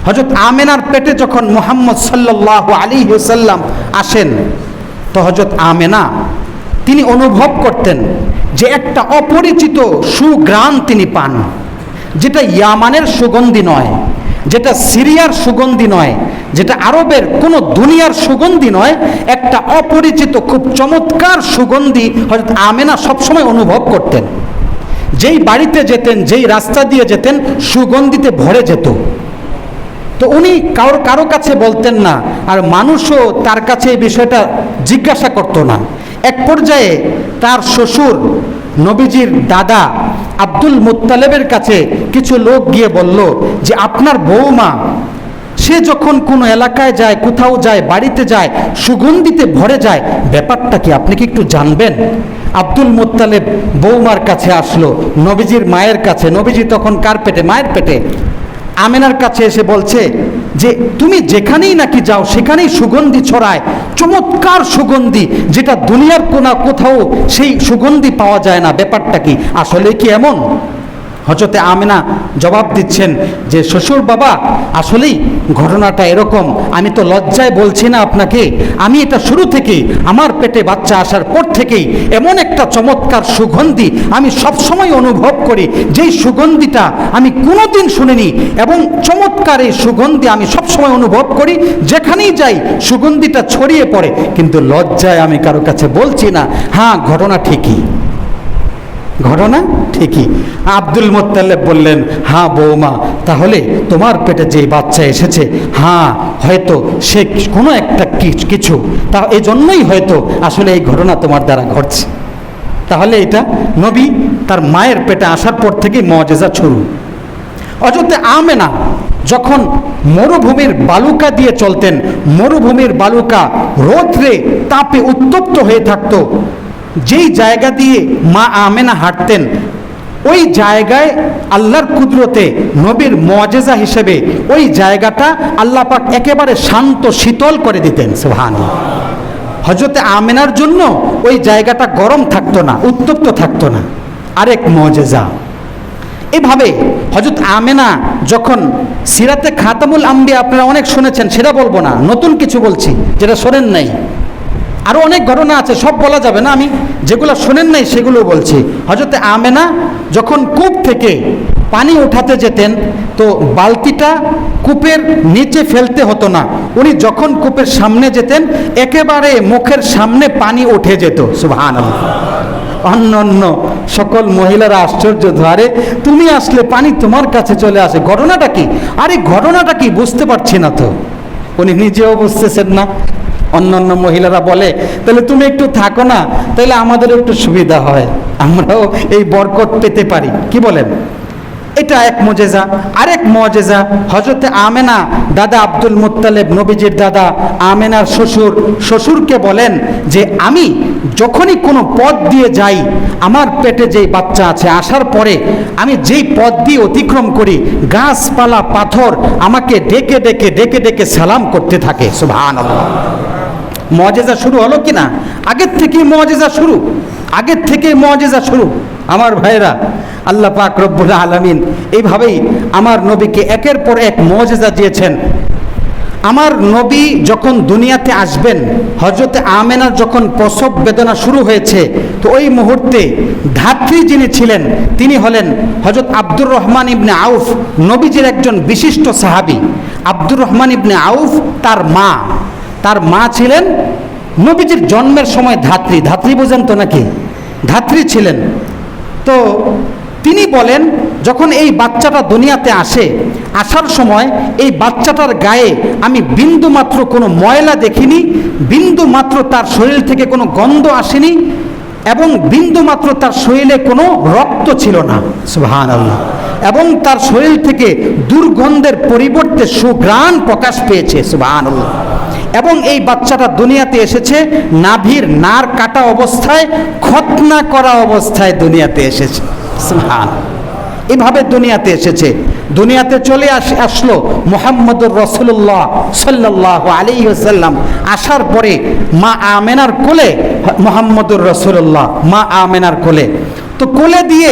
Speaker 1: হযরত আমেনার পেটে যখন মুহাম্মদ সাল্লাল্লাহু আলাইহি ওয়াসাল্লাম আসেন, তো হযরত আমেনা তিনি অনুভব করতেন যে একটা অপরিচিত সুঘ্রাণ তিনি পান, যেটা ইয়ামানের সুগন্ধি নয়, যেটা সিরিয়ার সুগন্ধি নয়, যেটা আরবের কোনো দুনিয়ার সুগন্ধি নয়, একটা অপরিচিত খুব চমৎকার সুগন্ধি হযরত আমেনা সবসময় অনুভব করতেন। যেই বাড়িতে যেতেন, যেই রাস্তা দিয়ে যেতেন, সুগন্ধিতে ভরে যেত। তো উনি কারো কাছে বলতেন না, আর মানুষও তার কাছে এই বিষয়টা জিজ্ঞাসা করতো না। এক পর্যায়ে তার শ্বশুর নবীজির দাদা আব্দুল মুত্তালেবের কাছে কিছু লোক গিয়ে বলল যে আপনার বৌমা সে যখন কোনো এলাকায় যায়, কোথাও যায়, বাড়িতে যায়, সুগন্ধিতে ভরে যায়, ব্যাপারটা কি আপনি কি একটু জানবেন? আব্দুল মুত্তালেব বৌমার কাছে আসলো, নবীজির মায়ের কাছে। নবীজি তখন কার পেটে? মায়ের পেটে। আমেনার কাছে এসে বলছে যে তুমি যেখানেই নাকি যাও সেখানেই সুগন্ধি ছড়ায়, চমৎকার সুগন্ধি, যেটা দুনিয়ার কোথাও সেই সুগন্ধি পাওয়া যায় না। ব্যাপারটা কি, আসলে কি এমন? হযরতে আমেনা জবাব দিচ্ছেন যে শ্বশুর বাবা, আসলেই ঘটনাটা এরকম, আমি তো লজ্জায় বলছি না আপনাকে, আমি এটা শুরু থেকেই, আমার পেটে বাচ্চা আসার পর থেকেই এমন একটা চমৎকার সুগন্ধি আমি সবসময় অনুভব করি, যেই সুগন্ধিটা আমি কোনোদিন শুনিনি, এবং চমৎকার এই সুগন্ধি আমি সবসময় অনুভব করি, যেখানেই যাই সুগন্ধিটা ছড়িয়ে পড়ে, কিন্তু লজ্জায় আমি কারো কাছে বলছি না। হ্যাঁ, ঘটনা ঠিকই, ঘটনা ঠিকই। আব্দুল মুত্তালিব বললেন, হ্যাঁ বৌমা, তাহলে তোমার পেটে যে বাচ্চা এসেছে, হ্যাঁ হয়তো সে কোনো একটা কিছু, তা এই জন্যই হয়তো আসলে এই ঘটনা তোমার দ্বারা ঘটছে। তাহলে এটা নবী তার মায়ের পেটে আসার পর থেকেই মুজিজা শুরু। হযরত আমেনা যখন মরুভূমির বালুকা দিয়ে চলতেন, মরুভূমির বালুকা রৌদ্রে তাপে উত্তপ্ত হয়ে থাকতো, যেই জায়গা দিয়ে মা আমেনা হাঁটতেন, ওই জায়গায় আল্লাহর কুদরতে নবীর মুজিজা হিসেবে ওই জায়গাটা আল্লাহ পাক একেবারে শান্ত শীতল করে দিতেন। সুবহানাল্লাহ। হযরতে আমেনার জন্য ওই জায়গাটা গরম থাকতো না, উত্তপ্ত থাকতো না। আরেক মুজিজা। এভাবে হযরত আমেনা যখন সিরাতে খাতামুল আম্বিয়া আপনারা অনেক শুনেছেন, সেটা বলবো না, নতুন কিছু বলছি যেটা শোনেন নাই। আরও অনেক ঘটনা আছে, সব বলা যাবে না, আমি যেগুলো শোনেন নাই সেগুলো বলছি। হযরতে আমেনা যখন কূপ থেকে পানি উঠাতে যেতেন, তো বালতিটা কূপের নিচে ফেলতে হতো না, উনি যখন কূপের সামনে যেতেন একেবারে মুখের সামনে পানি উঠে যেত। সুবহানাল্লাহ। অন্য সকল মহিলারা আশ্চর্য, ধরে তুমি আসলে পানি তোমার কাছে চলে আসে, ঘটনাটা কি? আরে ঘটনাটা কি বুঝতে পারছি না তো। উনি নিজেও বুঝতেছেন না। অন্য মহিলারা বলে, তাহলে তুমি একটু থাকো না, তাহলে আমাদের একটু সুবিধা হয়, আমরাও এই বরকত পেতে পারি। কি বলেন? এটা এক মুজিজা। আরেক মুজিজা, হযরতে আমেনা, দাদা আব্দুল মুত্তালিব, নবীজির দাদা, আমেনার শ্বশুরকে বলেন যে আমি যখনই কোনো পথ দিয়ে যাই, আমার পেটে যেই বাচ্চা আছে আসার পরে আমি যেই পথ দিয়ে অতিক্রম করি, গাছপালা পাথর আমাকে ডেকে ডেকে ডেকে ডেকে সালাম করতে থাকে। সুবহানাল্লাহ। মুজিজা শুরু হলো কিনা? আগের থেকেই মুজিজা শুরু, আগের থেকেই মুজিজা শুরু। আমার ভাইরা, আল্লাহ পাক রব্বুল আলামিন এইভাবেই আমার নবীকে একের পর এক মুজিজা দিয়েছেন। আমার নবী যখন দুনিয়াতে আসবেন, হযরতে আমেনার যখন প্রসব বেদনা শুরু হয়েছে, তো ওই মুহূর্তে ধাত্রী যিনি ছিলেন তিনি হলেন হযরত আব্দুর রহমান ইবনে আউফ, নবীজির একজন বিশিষ্ট সাহাবী। আব্দুর রহমান ইবনে আউফ তার মা ছিলেন নবীজির জন্মের সময় ধাত্রী বোঝেন তো নাকি, ধাত্রী ছিলেন। তো তিনি বলেন, যখন এই বাচ্চাটা দুনিয়াতে আসার সময় এই বাচ্চাটার গায়ে আমি বিন্দু মাত্র কোনো ময়লা দেখিনি, বিন্দু মাত্র তার শরীর থেকে কোনো গন্ধ আসেনি, এবং বিন্দু মাত্র তার শরীরে কোনো রক্ত ছিল না। সুবহানাল্লাহ। এবং তার শরীর থেকে দুর্গন্ধের পরিবর্তে সুঘ্রাণ প্রকাশ পেয়েছে। সুবহানাল্লাহ। এবং এই বাচ্চাটা দুনিয়াতে এসেছে নাভির নার কাটা অবস্থায়, খতনা করা অবস্থায় দুনিয়াতে এসেছে। সুবহানাল্লাহ। এভাবে দুনিয়াতে এসেছে। দুনিয়াতে চলে আসলো মুহাম্মদুর রাসূলুল্লাহ সাল্লাল্লাহু আলাইহি ওয়াসাল্লাম। আসার পরে মা আমেনার কোলে মুহাম্মদুর রাসূলুল্লাহ, মা আমেনার কোলে। তো কোলে দিয়ে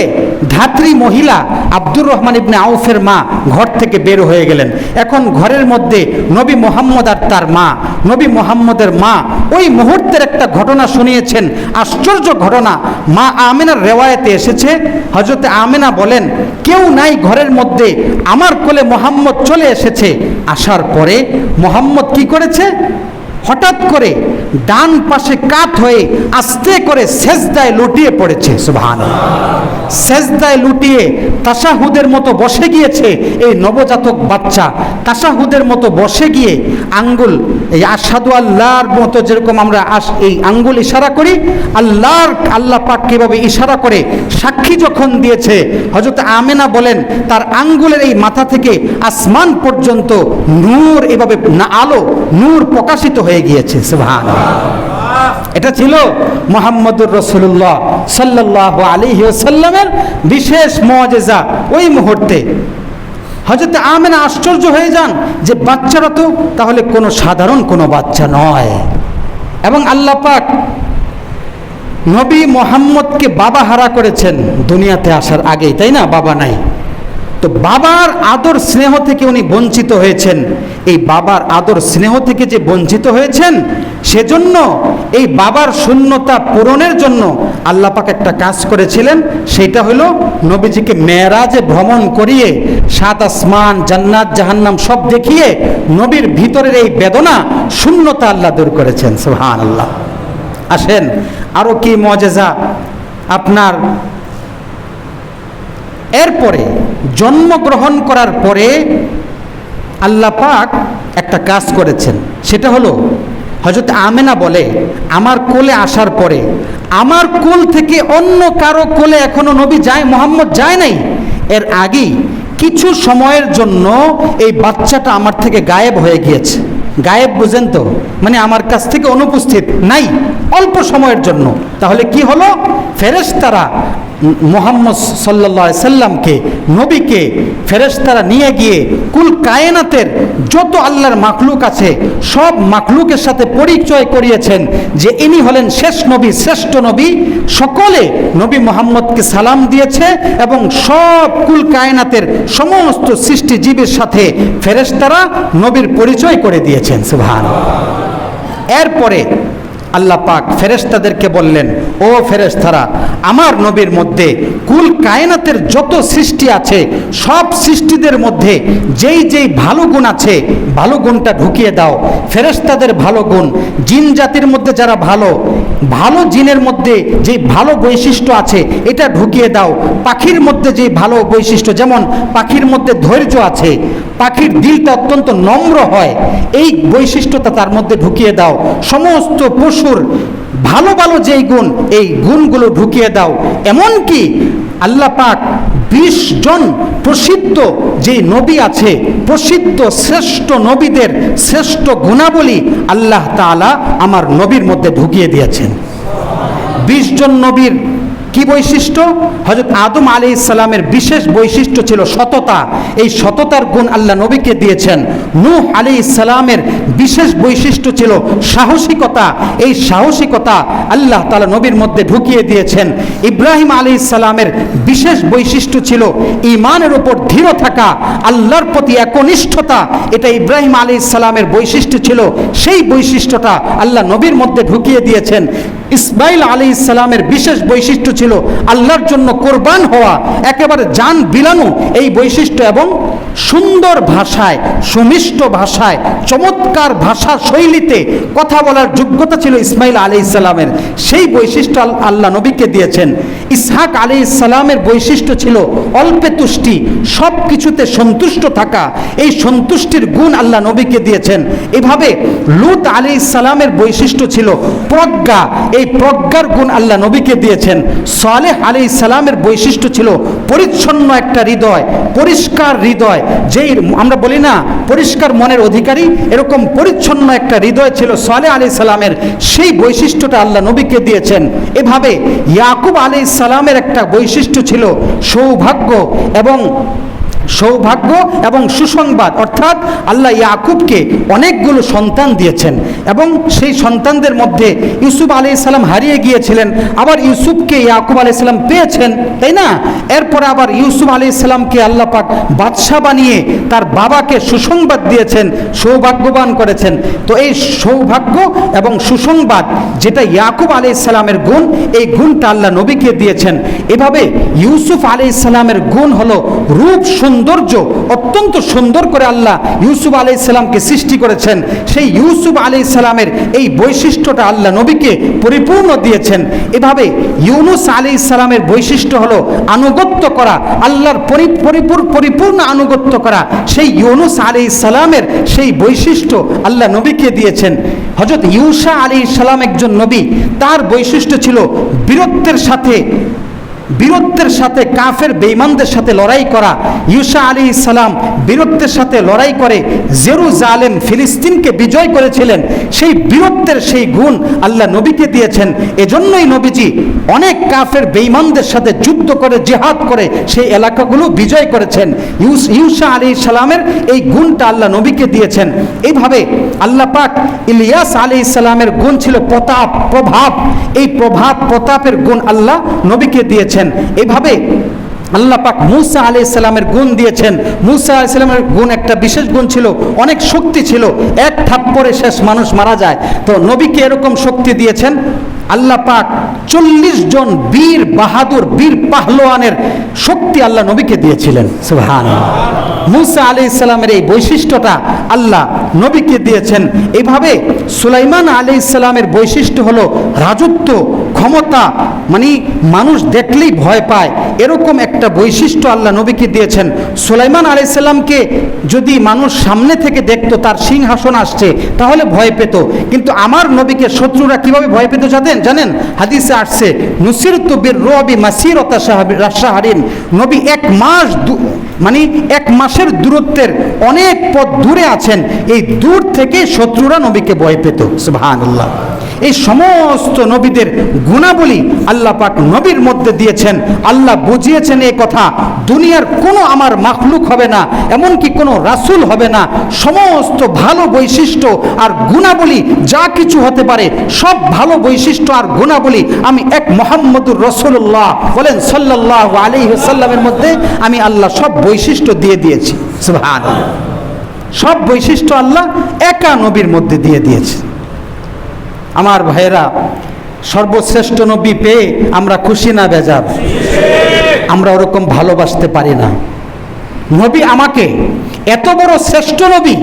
Speaker 1: ধাত্রী মহিলা আব্দুর রহমান ইবনে আউফের মা ঘর থেকে বের হয়ে গেলেন। এখন ঘরের মধ্যে নবী মুহাম্মদ আর তার মা, নবী মুহাম্মদের মা ওই মুহূর্তের একটা ঘটনা শুনিয়েছেন, আশ্চর্য ঘটনা। মা আমেনার রেওয়ায়েতে এসেছে, হযরতে আমেনা বলেন, কেউ নাই ঘরের মধ্যে, আমার কোলে মুহাম্মদ চলে এসেছে। আসার পরে মুহাম্মদ কি করেছে? হঠাৎ করে ডান পাশে কাত হয়ে আস্তে করে সেজদায় লুটিয়ে পড়েছে। সুবহানাল্লাহ। সেজদায় লুটিয়ে তাশাহুদের মতো বসে গিয়েছে এই নবজাতক বাচ্চা। তাশাহুদের মতো বসে গিয়ে আঙ্গুল, এই আশহাদু আল্লাহর মতো যেরকম আমরা এই আঙ্গুল ইশারা করি, আল্লাহ পাক কিভাবে ইশারা করে সাক্ষী যখন দিয়েছে, হযরত আমেনা বলেন তার আঙ্গুলের এই মাথা থেকে আসমান পর্যন্ত নূর, এভাবে আলো নূর প্রকাশিত হয়ে গিয়েছে। সুবহানাল্লাহ। এটা ছিল মুহাম্মদুর রাসূলুল্লাহ সাল্লাল্লাহু আলাইহি ওয়াসাল্লামের বিশেষ মুজিজা। ওই মুহূর্তে হযরত আমেনা আশ্চর্য হয়ে যান যে বাচ্চারা তো তাহলে কোনো সাধারণ কোনো বাচ্চা নয়। এবং আল্লাহ পাক নবী মুহাম্মদকে বাবা হারা করেছেন দুনিয়াতে আসার আগেই, তাই না? বাবা নাই। তো বাবার আদর স্নেহ থেকে উনি বঞ্চিত হয়েছেন। এই বাবার আদর স্নেহ থেকে যে বঞ্চিত হয়েছেন, সেজন্য এই বাবার শূন্যতা পূরণের জন্য আল্লাহ পাক একটা কাজ করেছিলেন। সেটা হলো নবীজিকে মেরাজে ভ্রমণ করিয়ে সাত আসমান, জান্নাত, জাহান্নাম সব দেখিয়ে নবীর ভিতরের এই বেদনা, শূন্যতা আল্লাহ দূর করেছেন। সুবহানাল্লাহ। আসেন আরো কি মুজিজা আপনার। এরপরে জন্মগ্রহণ করার পরে আল্লাহ পাক একটা কাজ করেছেন। সেটা হলো হযরত আমেনা বলে, আমার কোলে আসার পরে আমার কোল থেকে অন্য কারো কোলে এখনো নবী যায়, মুহাম্মদ যায় নাই। এর আগেই কিছু সময়ের জন্য এই বাচ্চাটা আমার থেকে গায়েব হয়ে গিয়েছে। গায়েব বুঝেন তো, মানে আমার কাছ থেকে অনুপস্থিত নাই অল্প সময়ের জন্য। তাহলে কি হলো? ফেরেশতারা মুহাম্মদ সাল্লাল্লাহু আলাইহি সাল্লামকে, নবীকে ফেরেশতারা নিয়ে গিয়ে কুল কায়নাতের যত আল্লাহর মাখলুক আছে সব মাখলুকের সাথে পরিচয় করিয়েছেন যে ইনি হলেন শেষ নবী, শ্রেষ্ঠ নবী। সকলে নবী মুহাম্মদকে সালাম দিয়েছে এবং সব কুল কায়নাতের সমস্ত সৃষ্টিজীবের সাথে ফেরেশতারা নবীর পরিচয় করে দিয়েছেন। সুবহানাল্লাহ। এরপরে আল্লাহ পাক ফেরেশতাদেরকে বললেন, ও ফেরেশতারা, আমার নবীর মধ্যে কুল কায়নাতের যত সৃষ্টি আছে সব সৃষ্টিদের মধ্যে যেই যেই ভালো গুণ আছে ভালো গুণটা ঢুকিয়ে দাও। ফেরেশতাদের ভালো গুণ, জিন জাতির মধ্যে যারা ভালো, ভালো জিনের মধ্যে যে ভালো বৈশিষ্ট্য আছে এটা ঢুকিয়ে দাও। পাখির মধ্যে যে ভালো বৈশিষ্ট্য, যেমন পাখির মধ্যে ধৈর্য আছে, পাখির দিলটা অত্যন্ত নম্র হয়, এই বৈশিষ্ট্যটা তার মধ্যে ঢুকিয়ে দাও। সমস্ত পশুর ভালো ভালো যেই গুণ, এই গুণগুলো ঢুকিয়ে দাও। এমনকি আল্লাহ পাক 20 জন প্রসিদ্ধ যে নবী আছে, প্রসিদ্ধ শ্রেষ্ঠ নবীদের শ্রেষ্ঠ গুণাবলী আল্লাহ তাআলা আমার নবীর মধ্যে ঢুকিয়ে দিয়েছেন। 20 জন নবীর কি বৈশিষ্ট্য? হযরত আদম আলাইহিস সালামের বিশেষ বৈশিষ্ট্য ছিল সততা। এই সততার গুণ আল্লাহ নবীকে দিয়েছেন। নূহ আলাইহিস সালামের বিশেষ বৈশিষ্ট্য ছিল সাহসিকতা। এই সাহসিকতা আল্লাহ তাআলা নবীর মধ্যে ঢুকিয়ে দিয়েছেন। ইব্রাহিম আলাইহিস সালামের বিশেষ বৈশিষ্ট্য ছিল ঈমানের উপর দৃঢ় থাকা, আল্লাহর প্রতি একনিষ্ঠতা। এটা ইব্রাহিম আলাইহিস সালামের বৈশিষ্ট্য ছিল। সেই বৈশিষ্ট্যটা আল্লাহ নবীর মধ্যে ঢুকিয়ে দিয়েছেন। ইসমাঈল আলাইহিস সালামের বিশেষ বৈশিষ্ট্য ছিল আল্লাহর জন্য কোরবান হওয়া, একেবারে জান বিলানো এই বৈশিষ্ট্য, এবং সুন্দর ভাষায়, সুমিষ্ট ভাষায়, চমৎকার ভাষা শৈলীতে কথা বলার যোগ্যতা ছিল ইসমাঈল আলাইহিস সালামের। সেই বৈশিষ্ট্য আল্লাহ নবীকে দিয়েছেন। ইসহাক আলাইহিস সালামের বৈশিষ্ট্য ছিল অল্পে তুষ্টি, সব কিছুতে সন্তুষ্ট থাকা। এই সন্তুষ্টির গুণ আল্লাহ নবীকে দিয়েছেন। এভাবে লূত আলাইহিস সালামের বৈশিষ্ট্য ছিল প্রজ্ঞা। এই প্রজ্ঞার গুণ আল্লাহ নবীকে দিয়েছেন। সালেহ আলাইহিস সালামের বৈশিষ্ট্য ছিল পরিচ্ছন্ন একটা হৃদয়, পরিষ্কার হৃদয়। যেই আমরা বলি না পরিষ্কার মনের অধিকারী, এরকম পরিচ্ছন্ন একটা হৃদয় ছিল সালেহ আলাইহিস সালামের। সেই বৈশিষ্ট্যটা আল্লাহ নবীকে দিয়েছেন। এভাবে ইয়াকুব আলাইহিস সালামের একটা বৈশিষ্ট্য ছিল সৌভাগ্য এবং সুসংবাদ। অর্থাৎ আল্লাহ ইয়াকুবকে অনেকগুলো সন্তান দিয়েছেন, এবং সেই সন্তানদের মধ্যে ইউসুফ আলাইহিস সালাম হারিয়ে গিয়েছিলেন, আবার ইউসুফকে ইয়াকুব আলাইহিস সালাম পেয়েছেন, তাই না? এরপরে আবার ইউসুফ আলাইহিস সালামকে আল্লাহ পাক বাদশা বানিয়ে তার বাবাকে সুসংবাদ দিয়েছেন, সৌভাগ্যবান করেছেন। তো এই সৌভাগ্য এবং সুসংবাদ যেটা ইয়াকুব আলাইহিস সালামের গুণ, এই গুণটা আল্লাহ নবীকে দিয়েছেন। এভাবে ইউসুফ আলাইহিস সালামের গুণ হলো রূপ, সৌন্দর্য। অত্যন্ত সুন্দর করে আল্লাহ ইউসুফ আলাইহিস সালামকে সৃষ্টি করেছেন। সেই ইউসুফ আলাইহিস সালামের এই বৈশিষ্ট্যটা আল্লাহ নবীকে পরিপূর্ণ দিয়েছেন। এভাবে ইউনুস আলাইহিস সালামের বৈশিষ্ট্য হলো আনুগত্য করা, আল্লাহর পরিপূর্ণ আনুগত্য করা। সেই ইউনুস আলাইহিস সালামের সেই বৈশিষ্ট্য আল্লাহ নবীকে দিয়েছেন। হযরত ইউসা আলাইহিস সালাম একজন নবী, তার বৈশিষ্ট্য ছিল বীরত্বের সাথে কাফের বেঈমানদের সাথে লড়াই করা। ইউসা আলাইহিস সালাম বীরত্বের সাথে লড়াই করে জেরুজালেম, ফিলিস্তিনকে বিজয় করেছিলেন। সেই বীরত্বের সেই গুণ আল্লাহ নবীকে দিয়েছেন। এজন্যই নবীজি অনেক কাফের বেঈমানদের সাথে যুদ্ধ করে, জিহাদ করে সেই এলাকাগুলো বিজয় করেছেন। ইউসা আলাইহিস সালামের এই গুণটা আল্লাহ নবীকে দিয়েছেন। এইভাবে আল্লাহ পাক ইলিয়াস আলাইহিস সালামের গুণ ছিল প্রভাব। এই প্রতাপের গুণ আল্লাহ নবীকে দিয়েছেন। এভাবে আল্লাহ পাক মূসা আলাইহিস সালামের গুণ দিয়েছেন। মূসা আলাইহিস সালামের গুণ একটা বিশেষ গুণ ছিল, অনেক শক্তি ছিল, এক থাপ্পড়ে শেষ মানুষ মারা যায়। তো নবীকে এরকম শক্তি দিয়েছেন আল্লাহ পাক। 40 জন বীর বাহাদুর, বীর পাহলোয়ানের শক্তি আল্লাহ নবীকে দিয়েছিলেন। সুবহানাল্লাহ। মূসা আলাইহিস সালামের এই বৈশিষ্ট্যটা আল্লাহ নবীকে দিয়েছেন। এইভাবে সুলাইমান আলাইহিস সালামের বৈশিষ্ট্য হলো রাজত্ব, ক্ষমতা, মানে মানুষ দেখলেই ভয় পায়, এরকম একটা বৈশিষ্ট্য আল্লাহ নবীকে দিয়েছেন। সুলাইমান আলাইহিস সালামকে যদি মানুষ সামনে থেকে দেখতো তার সিংহাসন আসছে, তাহলে ভয় পেত। কিন্তু আমার নবীকে শত্রুরা কিভাবে ভয় পেত জানেন? হাদিসে আসছে নুসিরতু বির-রুবি মাসিরাতা শাহরিন। নবী এক মাসের দূরত্বের অনেক পথ দূরে আছেন, এই দূর থেকে শত্রুরা নবীকে ভয় পেত। সুবহানাল্লাহ। এই সমস্ত নবীদের গুণাবলী আল্লাহ পাক নবীর মধ্যে দিয়েছেন। আল্লাহ বুঝিয়েছেন এই কথা, দুনিয়ার কোনো আমার মাখলুক হবে না, এমনকি কোনো রাসূল হবে না। সমস্ত ভালো বৈশিষ্ট্য আর গুণাবলী যা কিছু হতে পারে, সব ভালো বৈশিষ্ট্য আর গুণাবলী আমি এক মুহাম্মদুর রাসূলুল্লাহ বলেন সাল্লাল্লাহু আলাইহি ওয়াসাল্লামের মধ্যে আমি আল্লাহ সব বৈশিষ্ট্য দিয়ে দিয়েছি। সুবহানাল্লাহ। সব বৈশিষ্ট্য আল্লাহ একা নবীর মধ্যে দিয়ে দিয়েছে। আমার ভাইয়েরা, সর্বশ্রেষ্ঠ নবী পেয়ে আমরা খুশি না বেজার? আমরা ওরকম ভালোবাসতে পারি না। নবী আমাকে, এত বড় শ্রেষ্ঠ নবী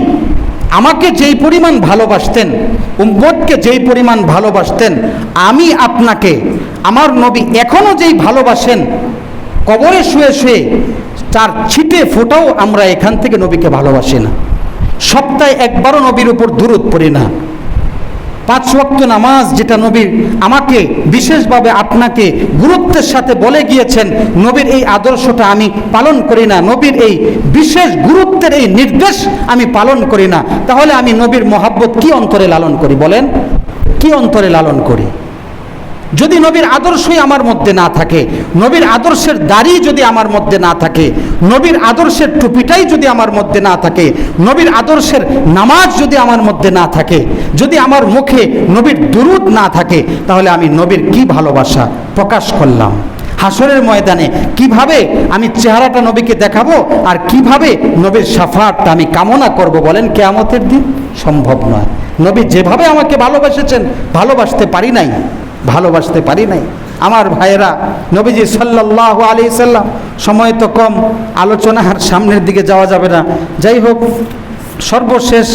Speaker 1: আমাকে যেই পরিমাণ ভালোবাসতেন, উম্মতকে যেই পরিমাণ ভালোবাসতেন, আমি আপনাকে, আমার নবী এখনো যেই ভালোবাসেন, কবরে শুয়ে শুয়ে তার ছিটে ফোটাও আমরা এখান থেকে নবীকে ভালোবাসি না। সপ্তাহে একবারও নবীর উপর দুরূদ পড়ি না। 5 ওয়াক্ত নামাজ যেটা নবীর আমাকে বিশেষভাবে আপনাকে গুরুত্বের সাথে বলে গিয়েছেন, নবীর এই আদর্শটা আমি পালন করি না, নবীর এই বিশেষ গুরুত্বের এই নির্দেশ আমি পালন করি না, তাহলে আমি নবীর মহাব্বত কি অন্তরে লালন করি বলেন? কি অন্তরে লালন করি? যদি নবীর আদর্শই আমার মধ্যে না থাকে, নবীর আদর্শের দাড়ি যদি আমার মধ্যে না থাকে, নবীর আদর্শের টুপিটাই যদি আমার মধ্যে না থাকে, নবীর আদর্শের নামাজ যদি আমার মধ্যে না থাকে, যদি আমার মুখে নবীর দুরূদ না থাকে, তাহলে আমি নবীর কি ভালোবাসা প্রকাশ করলাম? হাসরের ময়দানে কিভাবে আমি চেহারাটা নবীকে দেখাবো আর কিভাবে নবীর শাফাআতটা আমি কামনা করব বলেন কিয়ামতের দিন? সম্ভব নয়। নবী যেভাবে আমাকে ভালোবেসেছেন ভালোবাসতে পারি নাই, ভালোবাসতে পারি নাই। আমার ভাইয়েরা, নবীজি সাল্লাল্লাহু আলাইহি সাল্লাম, সময় তো কম, আলোচনার সামনের দিকে যাওয়া যাবে না। যাই হোক, সর্বশেষ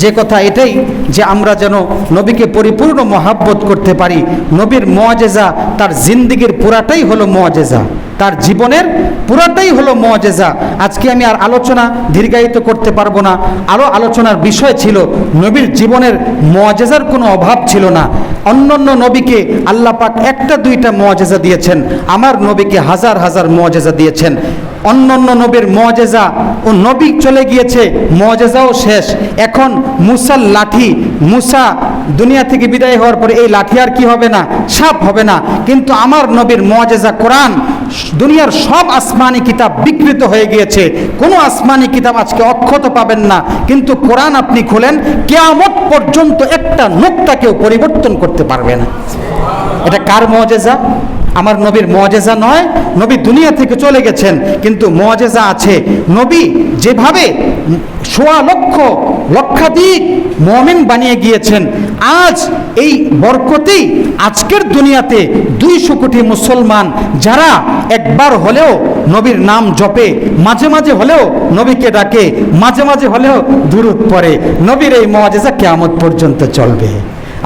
Speaker 1: যে কথা এটাই যে আমরা যেন নবীকে পরিপূর্ণ মহাব্বত করতে পারি। নবীর মুআজিজা, তার জিন্দেগির পুরাটাই হলো মুআজিজা, তার জীবনের পুরাটাই হলো মুআজিজা। আজকে আমি আর আলোচনা দীর্ঘায়িত করতে পারবো না। আরও আলোচনার বিষয় ছিল নবীর জীবনের মুআজিজার কোনো অভাব ছিল না। অন্যান্য নবীকে আল্লাহ পাক একটা দুইটা মুআজিজা দিয়েছেন, আমার নবীকে হাজার হাজার মুআজিজা দিয়েছেন। অন্যান্য নবীর মুআজিজা, ও নবী চলে গিয়েছে, মুআজিজাও শেষ। এখন মুসার লাঠি, মুসা দুনিয়া থেকে বিদায় হওয়ার পরে এই লাঠি আর কি হবে না? সাপ হবে না। কিন্তু আমার নবীর মুআজিজা কোরআন, দুনিয়ার সব আসমানি কিতাব বিকৃত হয়ে গিয়েছে, কোনো আসমানি কিতাব আজকে অক্ষত পাবেন না, কিন্তু কোরআন আপনি খোলেন, কিয়ামত পর্যন্ত একটা নুকতা কেউ পরিবর্তন করতে পারবে না। এটা কার মুআজিজা? আমার নবীর মুআজিজা নয়। নবী দুনিয়া থেকে চলে গেছেন, কিন্তু মুআজিজা আছে। নবী যেভাবে সোয়া লক্ষ লক্ষাধিক মুমিন বানিয়ে গিয়েছেন, আজ এই বরকতেই আজকের দুনিয়াতে 200 কোটি মুসলমান যারা একবার হলেও নবীর নাম জপে, মাঝে মাঝে হলেও নবীকে ডাকে, মাঝে মাঝে হলেও দুরূদ পড়ে, নবীর এই মুআজিজা কিয়ামত পর্যন্ত চলবে।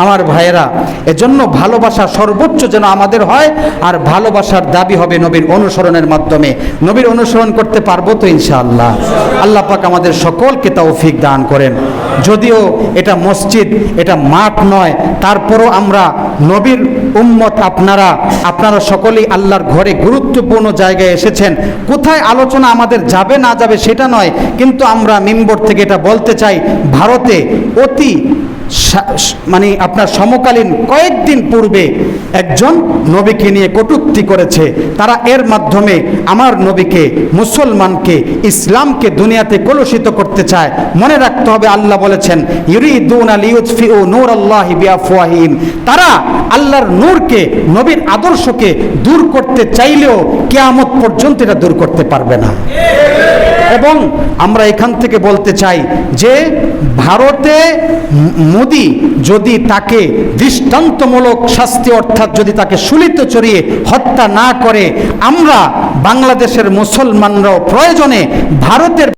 Speaker 1: আমার ভাইয়েরা, এজন্য ভালোবাসা সর্বোচ্চ যেন আমাদের হয়, আর ভালোবাসার দাবি হবে নবীর অনুসরণের মাধ্যমে। নবীর অনুসরণ করতে পারবো তো ইনশাআল্লাহ? আল্লাহ পাক আমাদের সকলকে তৌফিক দান করেন। যদিও এটা মসজিদ, এটা মাঠ নয়, তারপরও আমরা নবীর উম্মত, আপনারা সকলেই আল্লাহর ঘরে গুরুত্বপূর্ণ জায়গায় এসেছেন। কোথায় আলোচনা আমাদের যাবে না যাবে সেটা নয়, কিন্তু আমরা মিম্বর থেকে এটা বলতে চাই, ভারতে অতি আপনার সমকালীন কয়েকদিন পূর্বে একজন নবীকে নিয়ে কটূক্তি করেছে। তারা এর মাধ্যমে আমার নবীকে, মুসলমানকে, ইসলামকে দুনিয়াতে কলুষিত করতে চায়। মনে রাখতে হবে, আল্লাহ বলেছেন, ইউরিদুনা লিইউতফিউ নূরাল্লাহি বিআফওয়াহিহিম, তারা আল্লাহর নূরকে, নবীর আদর্শকে দূর করতে চাইলেও কিয়ামত পর্যন্ত এটা দূর করতে পারবে না। এবং আমরা এখান থেকে বলতে চাই যে ভারতে মোদি যদি তাকে দৃষ্টান্তমূলক শাস্তি, অর্থাৎ যদি তাকে শুলিত চড়িয়ে হত্যা না করে, আমরা বাংলাদেশের মুসলমানরাও প্রয়োজনে ভারতের